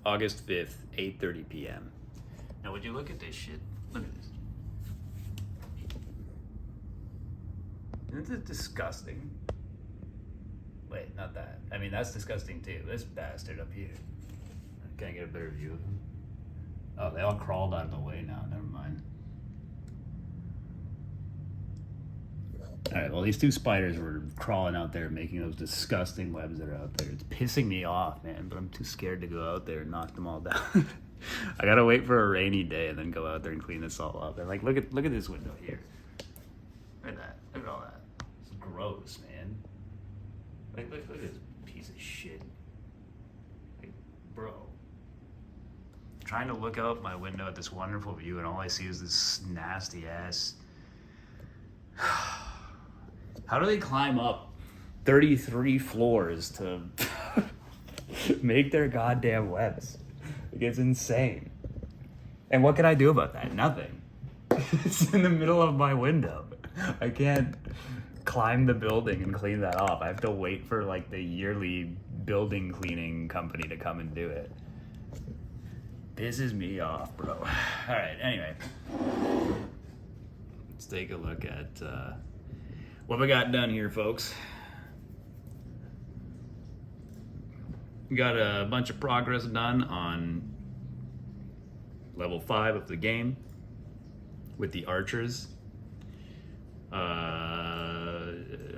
August 5th, 8:30 p.m. Now, would you look at this shit? Look at this. Isn't this disgusting? Wait, not that. I mean, that's disgusting too. This bastard up here. Can I get a better view of them? Oh, they all crawled out of the way now. Never mind. All right, well, these two spiders were crawling out there making those disgusting webs that are out there. It's pissing me off, man, but I'm too scared to go out there and knock them all down. I gotta wait for a rainy day and then go out there and clean this all up. And like, look at this window here. Look at that. Look at all that. It's gross, man. Like, look at this piece of shit. Like, bro. Trying to look out my window at this wonderful view, and all I see is this nasty ass. How do they climb up 33 floors to make their goddamn webs? Like, it's insane. And what can I do about that? Nothing. It's in the middle of my window. I can't climb the building and clean that off. I have to wait for like the yearly building cleaning company to come and do it. Pisses me off, bro. All right, anyway. Let's take a look at what we got done here, folks. We got a bunch of progress done on level 5 of the game with the archers. I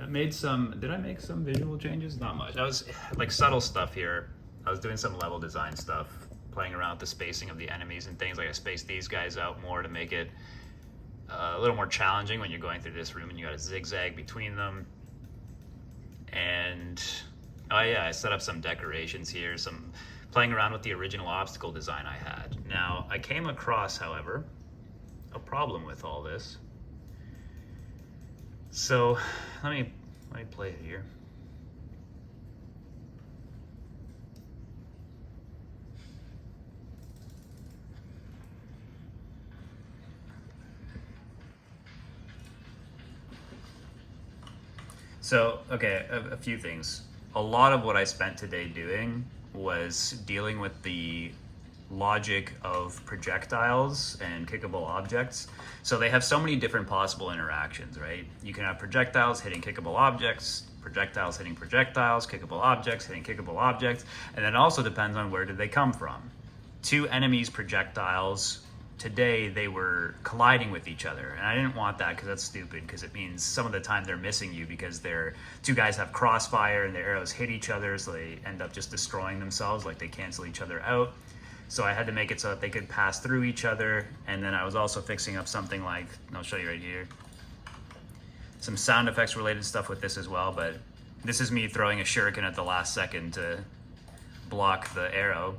made some, did I make some visual changes? Not much. I was like subtle stuff here. I was doing some level design stuff, playing around with the spacing of the enemies and things. Like I spaced these guys out more to make it a little more challenging when you're going through this room and you got a zigzag between them. And oh yeah, I set up some decorations here, some playing around with the original obstacle design I had. Now I came across, however, a problem with all this. So let me play it here. So, okay, a few things. A lot of what I spent today doing was dealing with the logic of projectiles and kickable objects. So they have so many different possible interactions, right? You can have projectiles hitting kickable objects, projectiles hitting projectiles, kickable objects hitting kickable objects, and then it also depends on where did they come from. Two enemies' projectiles, today they were colliding with each other, and I didn't want that because that's stupid, because it means some of the time they're missing you because they're two guys have crossfire and their arrows hit each other, so they end up just destroying themselves, like they cancel each other out. So I had to make it so that they could pass through each other. And then I was also fixing up something like, and I'll show you right here, some sound effects related stuff with this as well, but this is me throwing a shuriken at the last second to block the arrow.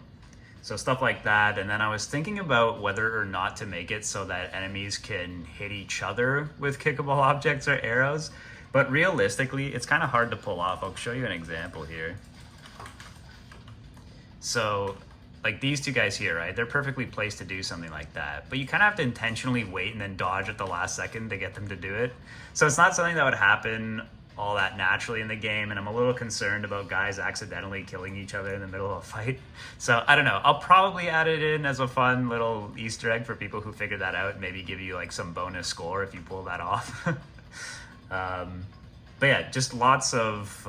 So stuff like that. And then I was thinking about whether or not to make it so that enemies can hit each other with kickable objects or arrows. But realistically, it's kind of hard to pull off. I'll show you an example here. So like these two guys here, right? They're perfectly placed to do something like that. But you kind of have to intentionally wait and then dodge at the last second to get them to do it. So it's not something that would happen all that naturally in the game, and I'm a little concerned about guys accidentally killing each other in the middle of a fight. So I don't know, I'll probably add it in as a fun little Easter egg for people who figure that out, and maybe give you like some bonus score if you pull that off. But yeah, just lots of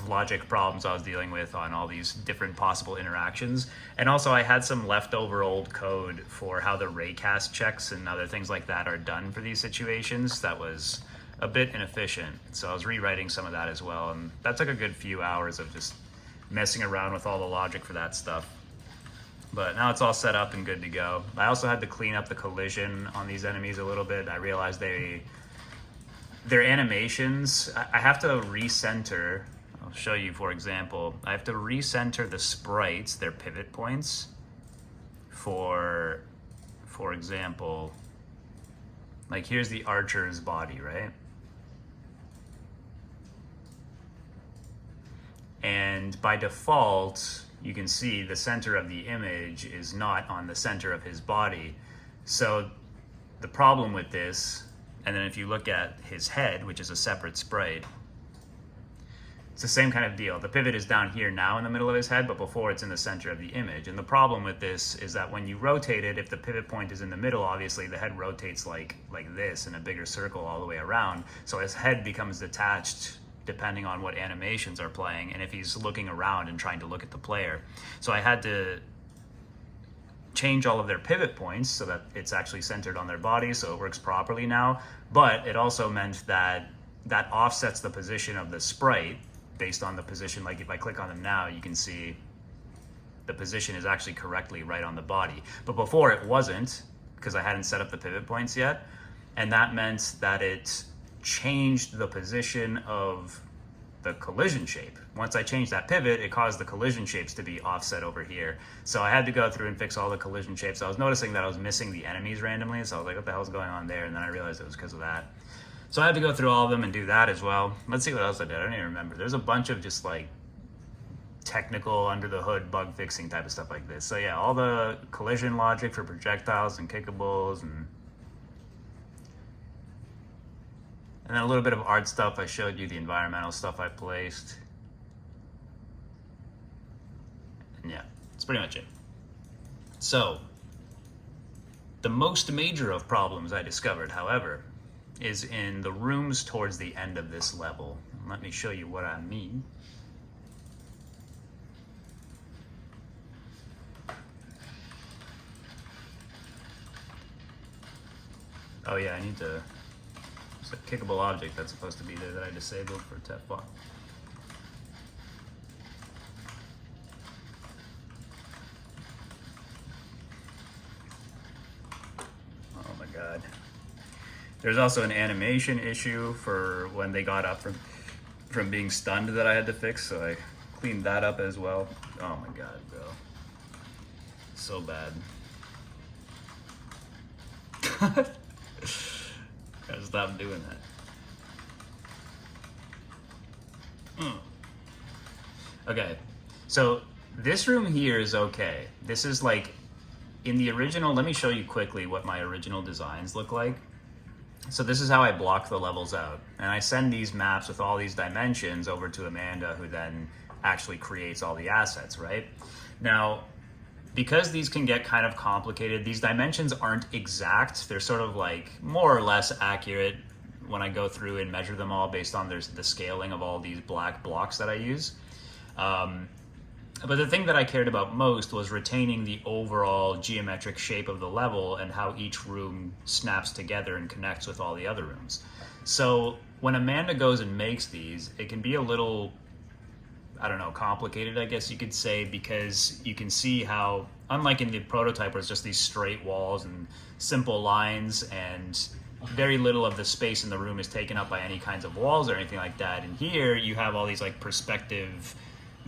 logic problems I was dealing with on all these different possible interactions. And also I had some leftover old code for how the raycast checks and other things like that are done for these situations that was a bit inefficient. So I was rewriting some of that as well, and that took a good few hours of just messing around with all the logic for that stuff. But now it's all set up and good to go. I also had to clean up the collision on these enemies a little bit. I realized their animations, I have to recenter. I'll show you, for example, I have to recenter the sprites, their pivot points, for example, like here's the archer's body, right? And by default, you can see the center of the image is not on the center of his body. So the problem with this, and then if you look at his head, which is a separate sprite, It's the same kind of deal. The pivot is down here now in the middle of his head, but before it's in the center of the image. And the problem with this is that when you rotate it, if the pivot point is in the middle, obviously the head rotates like this in a bigger circle all the way around. So his head becomes detached depending on what animations are playing and if he's looking around and trying to look at the player. So I had to change all of their pivot points so that it's actually centered on their body, so it works properly now. But it also meant that that offsets the position of the sprite based on the position. Like if I click on them now, you can see the position is actually correctly right on the body. But before it wasn't, because I hadn't set up the pivot points yet. And that meant that it changed the position of the collision shape. Once I changed that pivot, it caused the collision shapes to be offset over here. So I had to go through and fix all the collision shapes. I was noticing that I was missing the enemies randomly, so I was like, what the hell's going on there? And then I realized it was because of that. So I had to go through all of them and do that as well. Let's see what else I did. I don't even remember. There's a bunch of just like technical under the hood bug fixing type of stuff like this. So yeah, all the collision logic for projectiles and kickables and then a little bit of art stuff. I showed you the environmental stuff I placed. And yeah, that's pretty much it. So the most major of problems I discovered, however, is in the rooms towards the end of this level. Let me show you what I mean. Oh yeah, I need to, it's a kickable object that's supposed to be there that I disabled for Tetblock. Oh my god. There's also an animation issue for when they got up from being stunned that I had to fix, so I cleaned that up as well. Oh my god, bro. So bad. Gotta stop doing that. Okay, so this room here is okay. This is like, in the original, let me show you quickly what my original designs look like. So this is how I block the levels out. And I send these maps with all these dimensions over to Amanda, who then actually creates all the assets, right? Now, because these can get kind of complicated, these dimensions aren't exact. They're sort of like more or less accurate when I go through and measure them all based on the scaling of all these black blocks that I use. But the thing that I cared about most was retaining the overall geometric shape of the level and how each room snaps together and connects with all the other rooms. So when Amanda goes and makes these, it can be a little, I don't know, complicated, I guess you could say, because you can see how, unlike in the prototype where it's just these straight walls and simple lines and very little of the space in the room is taken up by any kinds of walls or anything like that. And here you have all these like perspective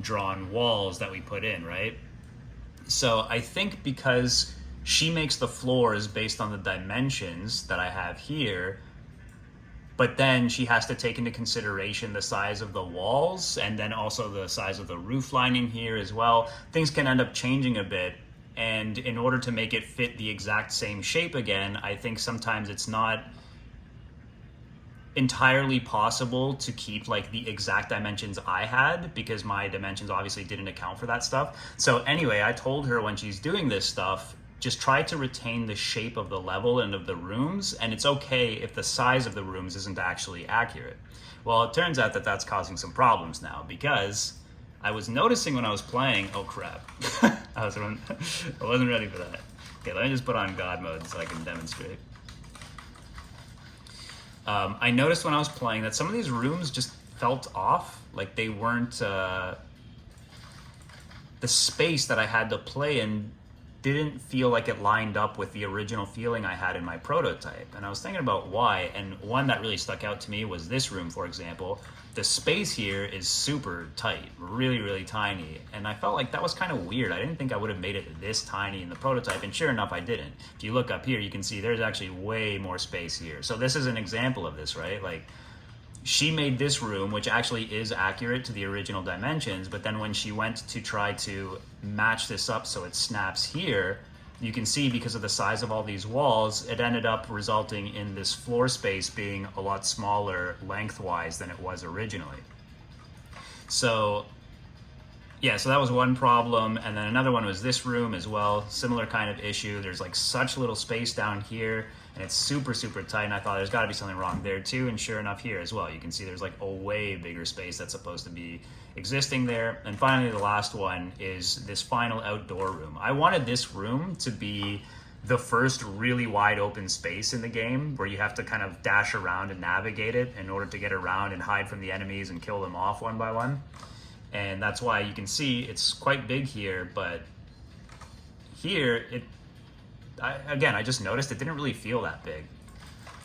drawn walls that we put in, right? So I think because she makes the floors based on the dimensions that I have here, but then she has to take into consideration the size of the walls and then also the size of the roof lining here as well. Things can end up changing a bit. And in order to make it fit the exact same shape again, I think sometimes it's not entirely possible to keep like the exact dimensions I had, because my dimensions obviously didn't account for that stuff. So anyway, I told her when she's doing this stuff, just try to retain the shape of the level and of the rooms, and it's okay if the size of the rooms isn't actually accurate. Well, it turns out that that's causing some problems now, because I was noticing when I was playing, oh crap, I wasn't ready for that. Okay, let me just put on God mode so I can demonstrate. I noticed when I was playing that some of these rooms just felt off, like they weren't, the space that I had to play in didn't feel like it lined up with the original feeling I had in my prototype. And I was thinking about why, and one that really stuck out to me was this room, for example. The space here is super tight, really, really tiny. And I felt like that was kind of weird. I didn't think I would have made it this tiny in the prototype, and sure enough, I didn't. If you look up here, you can see there's actually way more space here. So this is an example of this, right? Like, she made this room, which actually is accurate to the original dimensions, but then when she went to try to match this up so it snaps here, you can see because of the size of all these walls, it ended up resulting in this floor space being a lot smaller lengthwise than it was originally. So yeah, so that was one problem, and then another one was this room as well. Similar kind of issue. There's like such little space down here, and it's super tight. And I thought there's got to be something wrong there too. And sure enough, here as well, you can see there's like a way bigger space that's supposed to be existing there. And finally, the last one is this final outdoor room. I wanted this room to be the first really wide open space in the game where you have to kind of dash around and navigate it in order to get around and hide from the enemies and kill them off one by one. And that's why you can see it's quite big here, but here I just noticed it didn't really feel that big.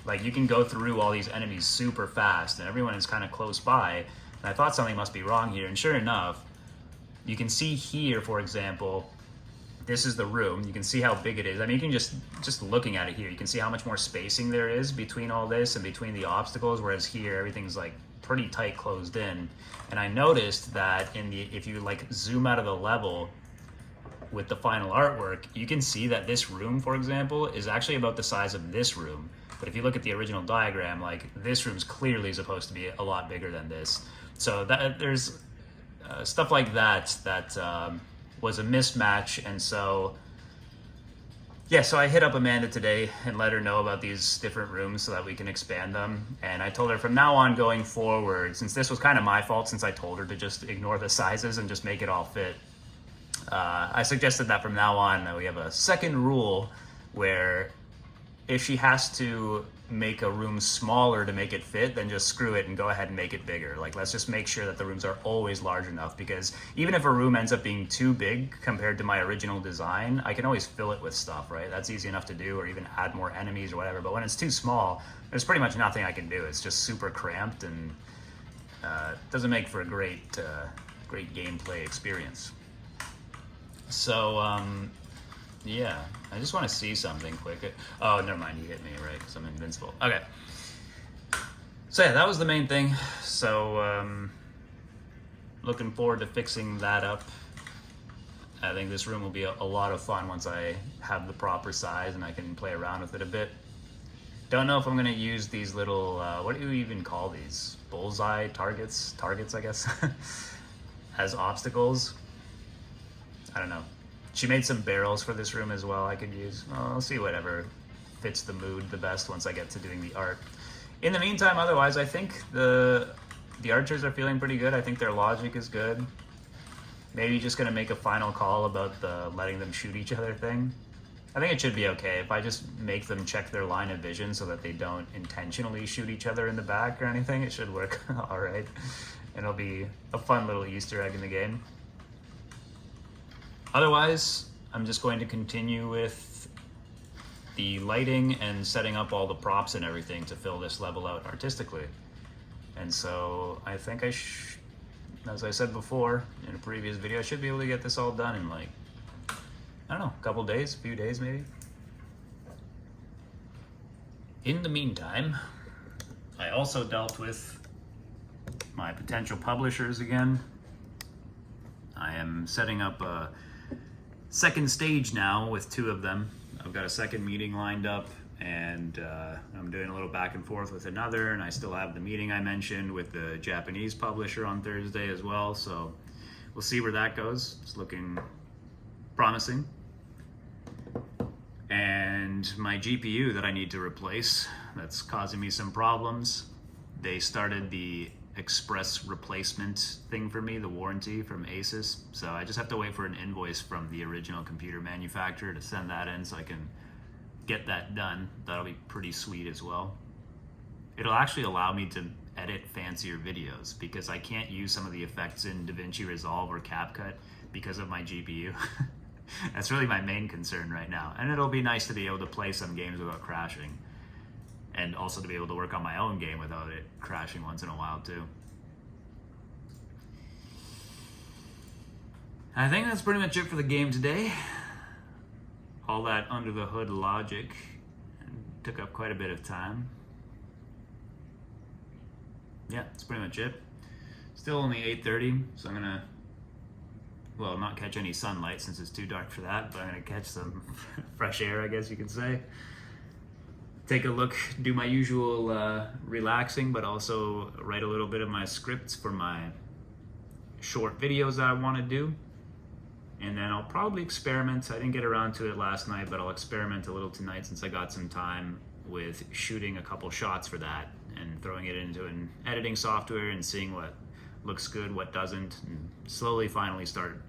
Like, you can go through all these enemies super fast and everyone is kind of close by, and I thought something must be wrong here, and sure enough, you can see here, for example, this is the room. You can see how big it is. I mean, you can just looking at it here, you can see how much more spacing there is between all this and between the obstacles, whereas here everything's like pretty tight closed in. And I noticed that if you like zoom out of the level with the final artwork, you can see that this room, for example, is actually about the size of this room. But if you look at the original diagram, like, this room's clearly supposed to be a lot bigger than this. So that there's stuff like that was a mismatch. And so yeah, so I hit up Amanda today and let her know about these different rooms so that we can expand them. And I told her from now on going forward, since this was kind of my fault, since I told her to just ignore the sizes and just make it all fit, I suggested that from now on that we have a second rule where if she has to make a room smaller to make it fit, then just screw it and go ahead and make it bigger. Like, let's just make sure that the rooms are always large enough, because even if a room ends up being too big compared to my original design, I can always fill it with stuff, right? That's easy enough to do, or even add more enemies or whatever. But when it's too small, there's pretty much nothing I can do. It's just super cramped and doesn't make for a great gameplay experience. So yeah, I just want to see something quick. Oh, never mind, he hit me, right? Because I'm invincible. Okay. So yeah, that was the main thing. So looking forward to fixing that up. I think this room will be a lot of fun once I have the proper size and I can play around with it a bit. Don't know if I'm going to use these little, what do you even call these? Bullseye targets, I guess, as obstacles. I don't know. She made some barrels for this room as well I could use. I'll see whatever fits the mood the best once I get to doing the art. In the meantime, otherwise, I think the archers are feeling pretty good. I think their logic is good. Maybe just gonna make a final call about the letting them shoot each other thing. I think it should be okay if I just make them check their line of vision so that they don't intentionally shoot each other in the back or anything. It should work all right. And it'll be a fun little Easter egg in the game. Otherwise, I'm just going to continue with the lighting and setting up all the props and everything to fill this level out artistically. And so I think as I said before in a previous video, I should be able to get this all done in like, I don't know, a couple days, a few days maybe. In the meantime, I also dealt with my potential publishers again. I am setting up a second stage now with two of them. I've got a second meeting lined up, and I'm doing a little back and forth with another, and I still have the meeting I mentioned with the Japanese publisher on Thursday as well, so we'll see where that goes. It's looking promising. And my GPU that I need to replace, that's causing me some problems. They started the express replacement thing for me, the warranty from Asus. So I just have to wait for an invoice from the original computer manufacturer to send that in so I can get that done. That'll be pretty sweet as well. It'll actually allow me to edit fancier videos because I can't use some of the effects in DaVinci Resolve or CapCut because of my GPU. That's really my main concern right now. And it'll be nice to be able to play some games without crashing. And also to be able to work on my own game without it crashing once in a while too. I think that's pretty much it for the game today. All that under the hood logic took up quite a bit of time. Yeah, that's pretty much it. Still only 8:30, so I'm gonna, well, not catch any sunlight since it's too dark for that, but I'm gonna catch some fresh air, I guess you could say. Take a look, do my usual relaxing, but also write a little bit of my scripts for my short videos that I want to do. And then I'll probably experiment. I didn't get around to it last night, but I'll experiment a little tonight since I got some time with shooting a couple shots for that and throwing it into an editing software and seeing what looks good, what doesn't, and slowly finally start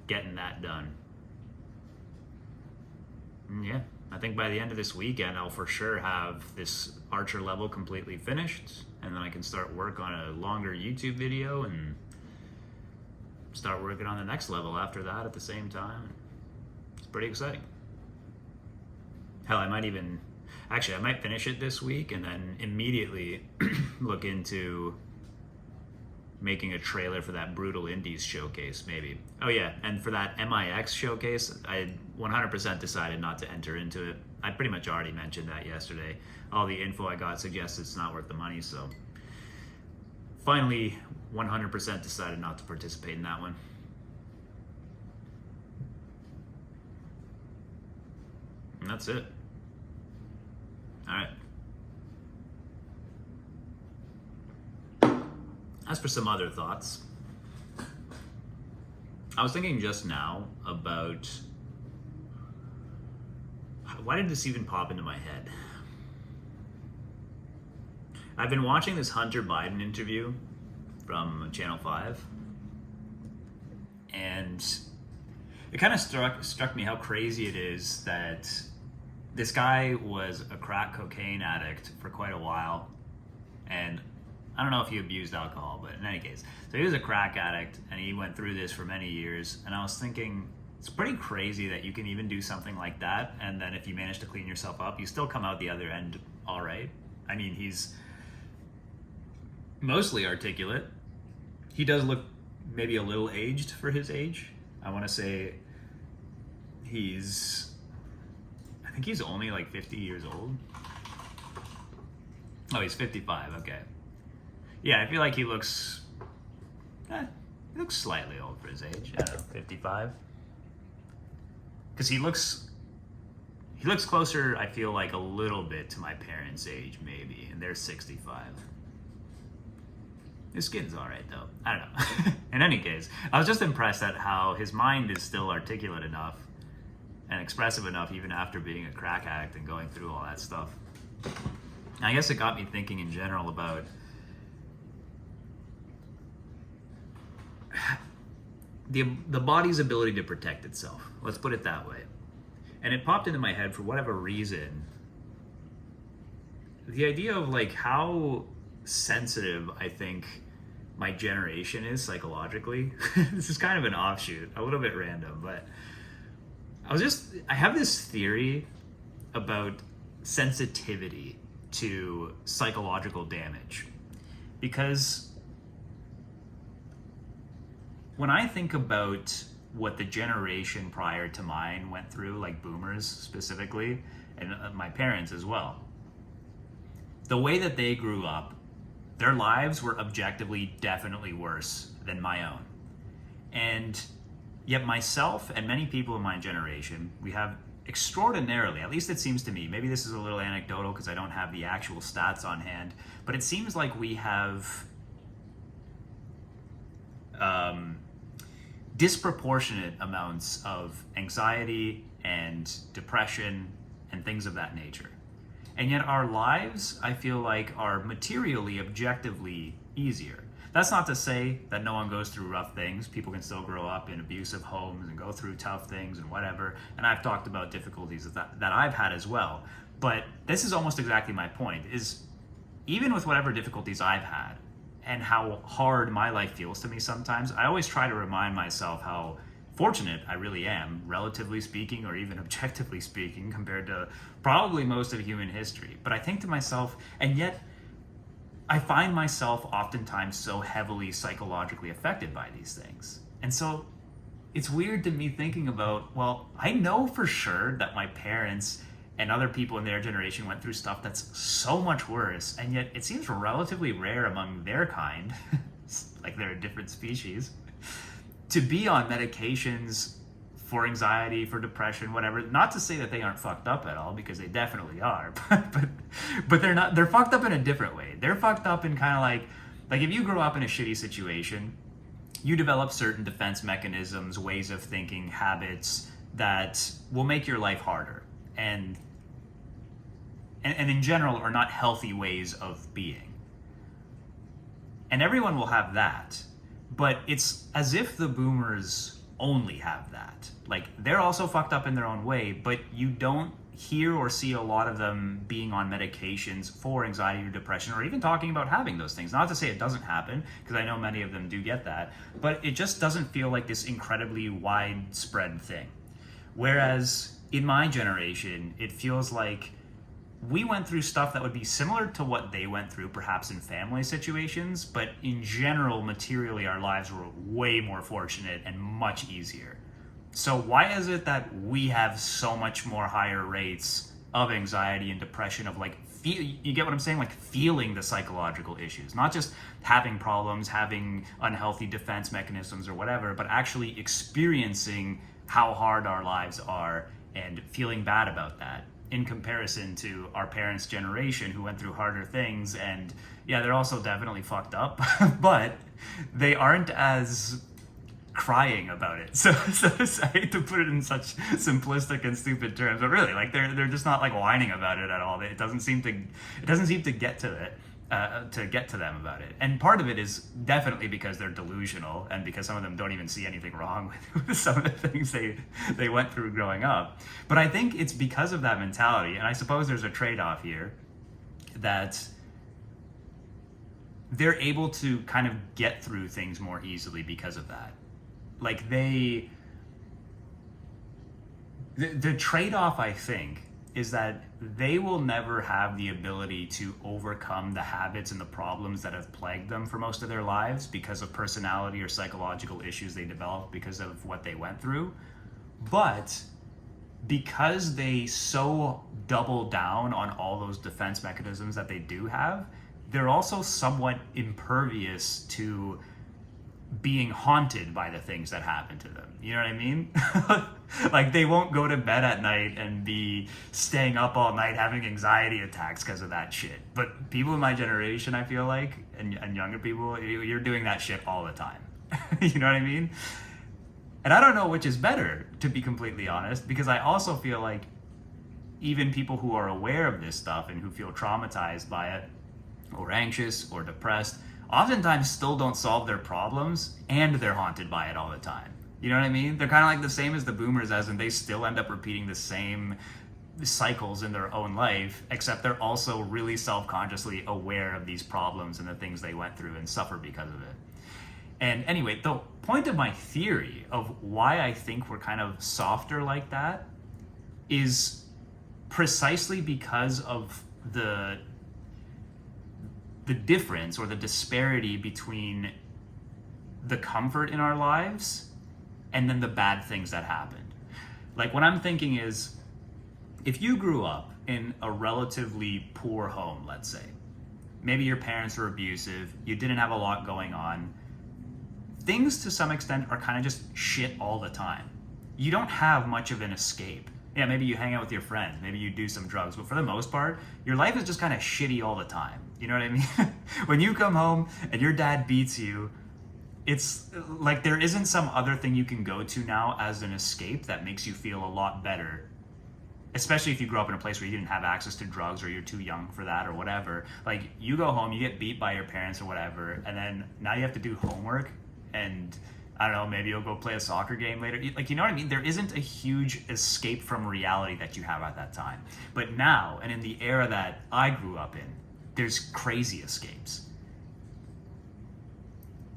getting that done. And yeah, I think by the end of this weekend, I'll for sure have this Archer level completely finished, and then I can start work on a longer YouTube video and start working on the next level after that at the same time. It's pretty exciting. Hell, I might finish it this week and then immediately look into making a trailer for that Brutal Indies showcase, maybe. Oh yeah, and for that MIX showcase, I 100% decided not to enter into it. I pretty much already mentioned that yesterday. All the info I got suggests it's not worth the money, so finally 100% decided not to participate in that one. And that's it. All right. As for some other thoughts, I was thinking just now about why did this even pop into my head? I've been watching this Hunter Biden interview from Channel 5, and it kind of struck me how crazy it is that this guy was a crack cocaine addict for quite a while, and I don't know if he abused alcohol, but in any case, so he was a crack addict and he went through this for many years, and I was thinking, it's pretty crazy that you can even do something like that, and then if you manage to clean yourself up, you still come out the other end all right. I mean, he's mostly articulate. He does look maybe a little aged for his age. I want to say I think he's only like 50 years old. Oh, he's 55, okay. Yeah, I feel like he looks slightly old for his age. I don't know, 55. Because he looks closer, I feel like, a little bit to my parents' age, maybe, and they're 65. His skin's alright, though. I don't know. In any case, I was just impressed at how his mind is still articulate enough and expressive enough even after being a crack addict and going through all that stuff. And I guess it got me thinking in general about the body's ability to protect itself. Let's put it that way. And it popped into my head for whatever reason. The idea of like how sensitive I think my generation is psychologically. This is kind of an offshoot, a little bit random, but I have this theory about sensitivity to psychological damage. Because when I think about what the generation prior to mine went through, like boomers specifically, and my parents as well, the way that they grew up, their lives were objectively definitely worse than my own. And yet myself and many people in my generation, we have extraordinarily, at least it seems to me, maybe this is a little anecdotal because I don't have the actual stats on hand, but it seems like we have disproportionate amounts of anxiety and depression and things of that nature. And yet our lives, I feel like, are materially, objectively easier. That's not to say that no one goes through rough things. People can still grow up in abusive homes and go through tough things and whatever. And I've talked about difficulties that I've had as well. But this is almost exactly my point, is even with whatever difficulties I've had and how hard my life feels to me sometimes, I always try to remind myself how fortunate I really am, relatively speaking, or even objectively speaking, compared to probably most of human history. But I think to myself, and yet I find myself oftentimes so heavily psychologically affected by these things. And so it's weird to me thinking about, well, I know for sure that my parents and other people in their generation went through stuff that's so much worse, and yet it seems relatively rare among their kind, like they're a different species, to be on medications for anxiety, for depression, whatever. Not to say that they aren't fucked up at all, because they definitely are, but they're not. They're fucked up in a different way. They're fucked up in kind of like if you grow up in a shitty situation, you develop certain defense mechanisms, ways of thinking, habits that will make your life harder. And in general are not healthy ways of being. And everyone will have that, but it's as if the boomers only have that. Like, they're also fucked up in their own way, but you don't hear or see a lot of them being on medications for anxiety or depression, or even talking about having those things. Not to say it doesn't happen, because I know many of them do get that, but it just doesn't feel like this incredibly widespread thing. Whereas in my generation, it feels like we went through stuff that would be similar to what they went through, perhaps in family situations, but in general, materially, our lives were way more fortunate and much easier. So why is it that we have so much more higher rates of anxiety and depression, of like, you get what I'm saying? Like, feeling the psychological issues, not just having problems, having unhealthy defense mechanisms or whatever, but actually experiencing how hard our lives are and feeling bad about that, in comparison to our parents' generation who went through harder things. And yeah, they're also definitely fucked up, but they aren't as crying about it. So I hate to put it in such simplistic and stupid terms, but really, like, they're just not like whining about it at all. It doesn't seem to get to it. To get to them about it. And part of it is definitely because they're delusional, and because some of them don't even see anything wrong with some of the things they went through growing up. But I think it's because of that mentality, and I suppose there's a trade-off here, that they're able to kind of get through things more easily because of that. Like, the trade-off, I think, is that they will never have the ability to overcome the habits and the problems that have plagued them for most of their lives because of personality or psychological issues they developed because of what they went through. But because they so double down on all those defense mechanisms that they do have, they're also somewhat impervious to being haunted by the things that happen to them. You know what I mean? Like, they won't go to bed at night and be staying up all night having anxiety attacks because of that shit. But people in my generation, I feel like, and younger people, you're doing that shit all the time. You know what I mean? And I don't know which is better, to be completely honest, because I also feel like even people who are aware of this stuff and who feel traumatized by it, or anxious or depressed, oftentimes still don't solve their problems, and they're haunted by it all the time. You know what I mean? They're kind of like the same as the boomers, as in they still end up repeating the same cycles in their own life, except they're also really self-consciously aware of these problems and the things they went through and suffer because of it. And anyway, the point of my theory of why I think we're kind of softer like that is precisely because of the difference or the disparity between the comfort in our lives and then the bad things that happened. Like, what I'm thinking is, if you grew up in a relatively poor home, let's say, maybe your parents were abusive, you didn't have a lot going on, things to some extent are kind of just shit all the time. You don't have much of an escape. Yeah, maybe you hang out with your friends, maybe you do some drugs, but for the most part, your life is just kind of shitty all the time. You know what I mean? When you come home and your dad beats you, it's like there isn't some other thing you can go to now as an escape that makes you feel a lot better. Especially if you grew up in a place where you didn't have access to drugs, or you're too young for that, or whatever. Like, you go home, you get beat by your parents or whatever, and then now you have to do homework, and I don't know, maybe you'll go play a soccer game later. Like, you know what I mean? There isn't a huge escape from reality that you have at that time. But now, and in the era that I grew up in, there's crazy escapes.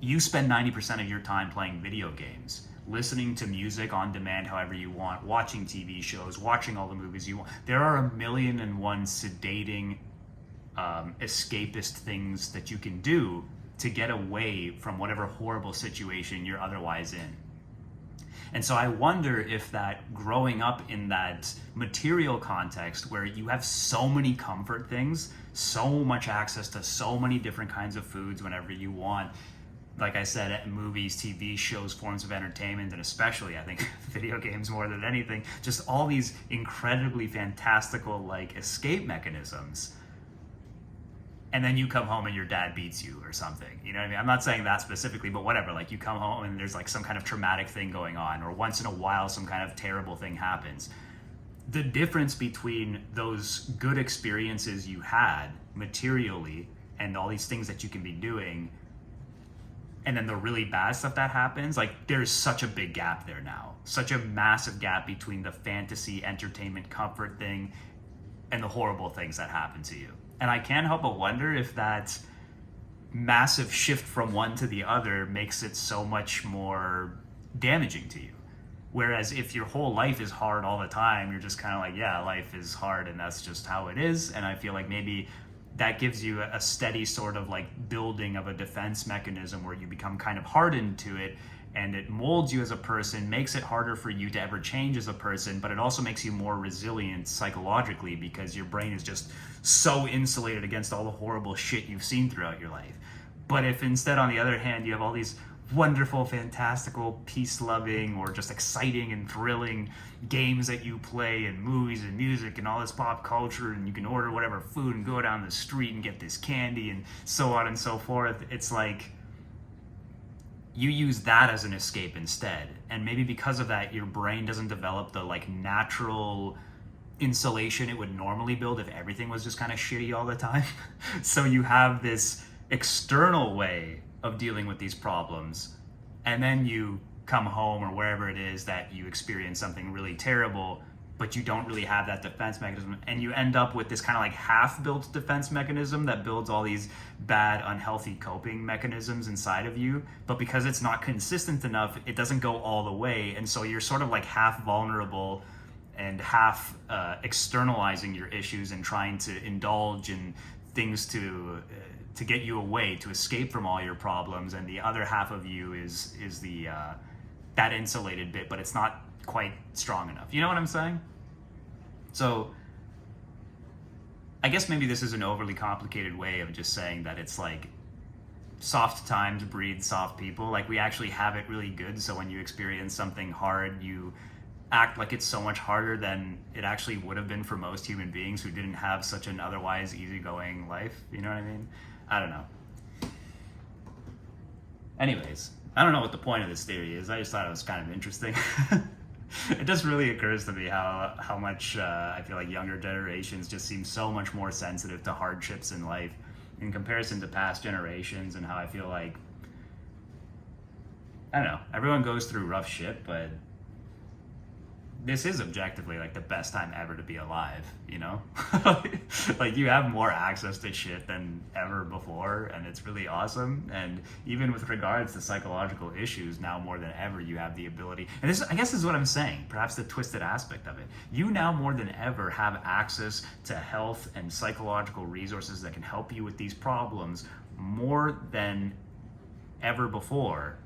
You spend 90% of your time playing video games, listening to music on demand however you want, watching TV shows, watching all the movies you want. There are 1,000,001 sedating, escapist things that you can do to get away from whatever horrible situation you're otherwise in. And so I wonder if that growing up in that material context where you have so many comfort things, so much access to so many different kinds of foods whenever you want, like I said, movies, TV shows, forms of entertainment, and especially, I think, video games more than anything, just all these incredibly fantastical, like, escape mechanisms. and then you come home and your dad beats you or something. You know what I mean? I'm not saying that specifically, but whatever. Like, you come home and there's like some kind of traumatic thing going on, or once in a while some kind of terrible thing happens. The difference between those good experiences you had materially and all these things that you can be doing, and then the really bad stuff that happens, like, there's such a big gap there now. Such a massive gap between the fantasy, entertainment, comfort thing and the horrible things that happen to you. And I can't help but wonder if that massive shift from one to the other makes it so much more damaging to you. Whereas if your whole life is hard all the time, you're just kind of like, yeah, life is hard and that's just how it is. And I feel like maybe that gives you a steady sort of like building of a defense mechanism where you become kind of hardened to it, and it molds you as a person, makes it harder for you to ever change as a person, but it also makes you more resilient psychologically because your brain is just so insulated against all the horrible shit you've seen throughout your life. But if instead, on the other hand, you have all these wonderful, fantastical, peace-loving, or just exciting and thrilling games that you play, and movies and music and all this pop culture, and you can order whatever food and go down the street and get this candy and so on and so forth, it's like you use that as an escape instead. And maybe because of that, your brain doesn't develop the like natural insulation it would normally build if everything was just kind of shitty all the time. So you have this external way of dealing with these problems, and then you come home or wherever it is that you experience something really terrible, but you don't really have that defense mechanism, and you end up with this kind of like half-built defense mechanism that builds all these bad, unhealthy coping mechanisms inside of you. But because it's not consistent enough, it doesn't go all the way, and so you're sort of like half vulnerable and half externalizing your issues and trying to indulge in things to get you away, to escape from all your problems, and the other half of you is the that insulated bit, but it's not quite strong enough. You know what I'm saying? So I guess maybe this is an overly complicated way of just saying that it's like soft times breed soft people. Like, we actually have it really good, so when you experience something hard, you act like it's so much harder than it actually would have been for most human beings who didn't have such an otherwise easygoing life. You know what I mean? I don't know. Anyways, I don't know what the point of this theory is. I just thought it was kind of interesting. It just really occurs to me how much I feel like younger generations just seem so much more sensitive to hardships in life in comparison to past generations, and how I feel like, I don't know, everyone goes through rough shit, but this is objectively like the best time ever to be alive, you know? Like, you have more access to shit than ever before, and it's really awesome. And even with regards to psychological issues, now more than ever you have the ability, and this, I guess, is what I'm saying, perhaps the twisted aspect of it. You now more than ever have access to health and psychological resources that can help you with these problems more than ever before.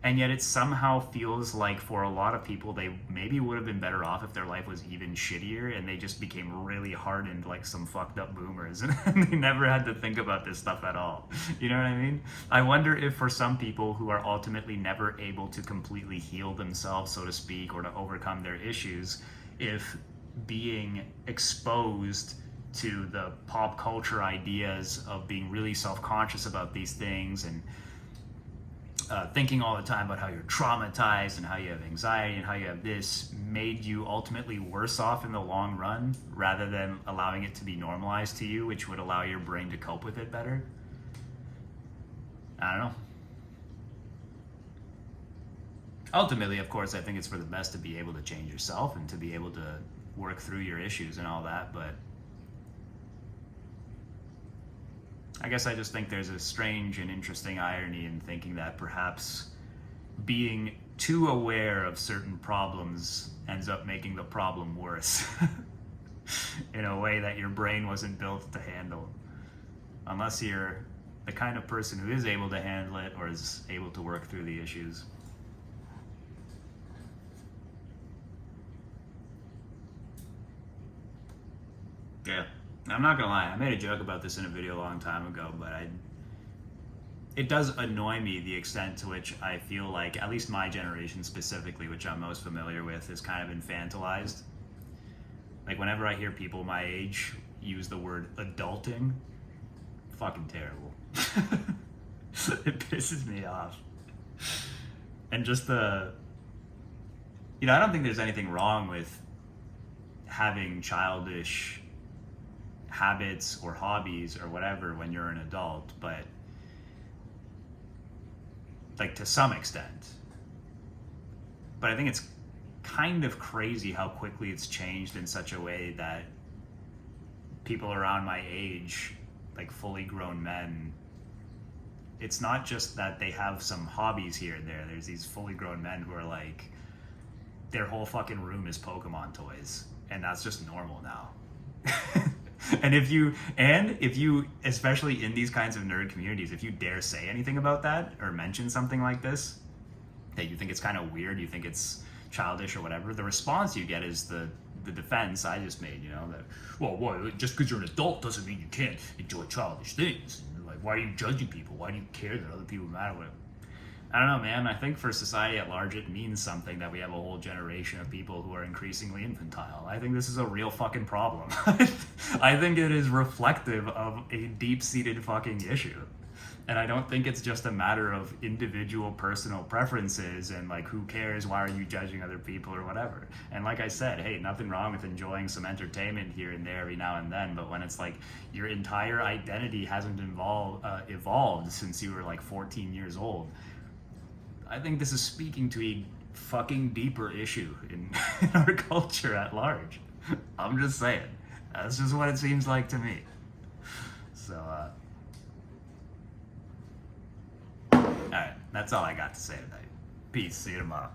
And yet it somehow feels like for a lot of people, they maybe would have been better off if their life was even shittier, and they just became really hardened like some fucked up boomers, and they never had to think about this stuff at all. You know what I mean? I wonder if for some people who are ultimately never able to completely heal themselves, so to speak, or to overcome their issues, if being exposed to the pop culture ideas of being really self-conscious about these things, and thinking all the time about how you're traumatized and how you have anxiety and how you have this, made you ultimately worse off in the long run, rather than allowing it to be normalized to you, which would allow your brain to cope with it better. I don't know. Ultimately, of course, I think it's for the best to be able to change yourself and to be able to work through your issues and all that, but I guess I just think there's a strange and interesting irony in thinking that perhaps being too aware of certain problems ends up making the problem worse in a way that your brain wasn't built to handle, unless you're the kind of person who is able to handle it or is able to work through the issues. Yeah. I'm not gonna lie, I made a joke about this in a video a long time ago, but it does annoy me the extent to which I feel like, at least my generation specifically, which I'm most familiar with, is kind of infantilized. Like, whenever I hear people my age use the word adulting. Fucking terrible. It pisses me off. And just I don't think there's anything wrong with having childish habits or hobbies or whatever when you're an adult, but like to some extent. But I think it's kind of crazy how quickly it's changed in such a way that people around my age, like fully grown men, it's not just that they have some hobbies here and there. There's these fully grown men who are like, their whole fucking room is Pokemon toys, and that's just normal now. And if you, especially in these kinds of nerd communities, if you dare say anything about that or mention something like this, that you think it's kind of weird, you think it's childish or whatever, the response you get is the defense I just made, that, well, just because you're an adult doesn't mean you can't enjoy childish things. Like, why are you judging people? Why do you care that other people matter? I don't know, man. I think for society at large, it means something that we have a whole generation of people who are increasingly infantile. I think this is a real fucking problem. I think it is reflective of a deep-seated fucking issue. And I don't think it's just a matter of individual personal preferences and like, who cares, why are you judging other people or whatever. And like I said, hey, nothing wrong with enjoying some entertainment here and there every now and then, but when it's like your entire identity hasn't evolved since you were like 14 years old, I think this is speaking to a fucking deeper issue in our culture at large. I'm just saying. That's just what it seems like to me. So, alright, that's all I got to say tonight. Peace, see you tomorrow.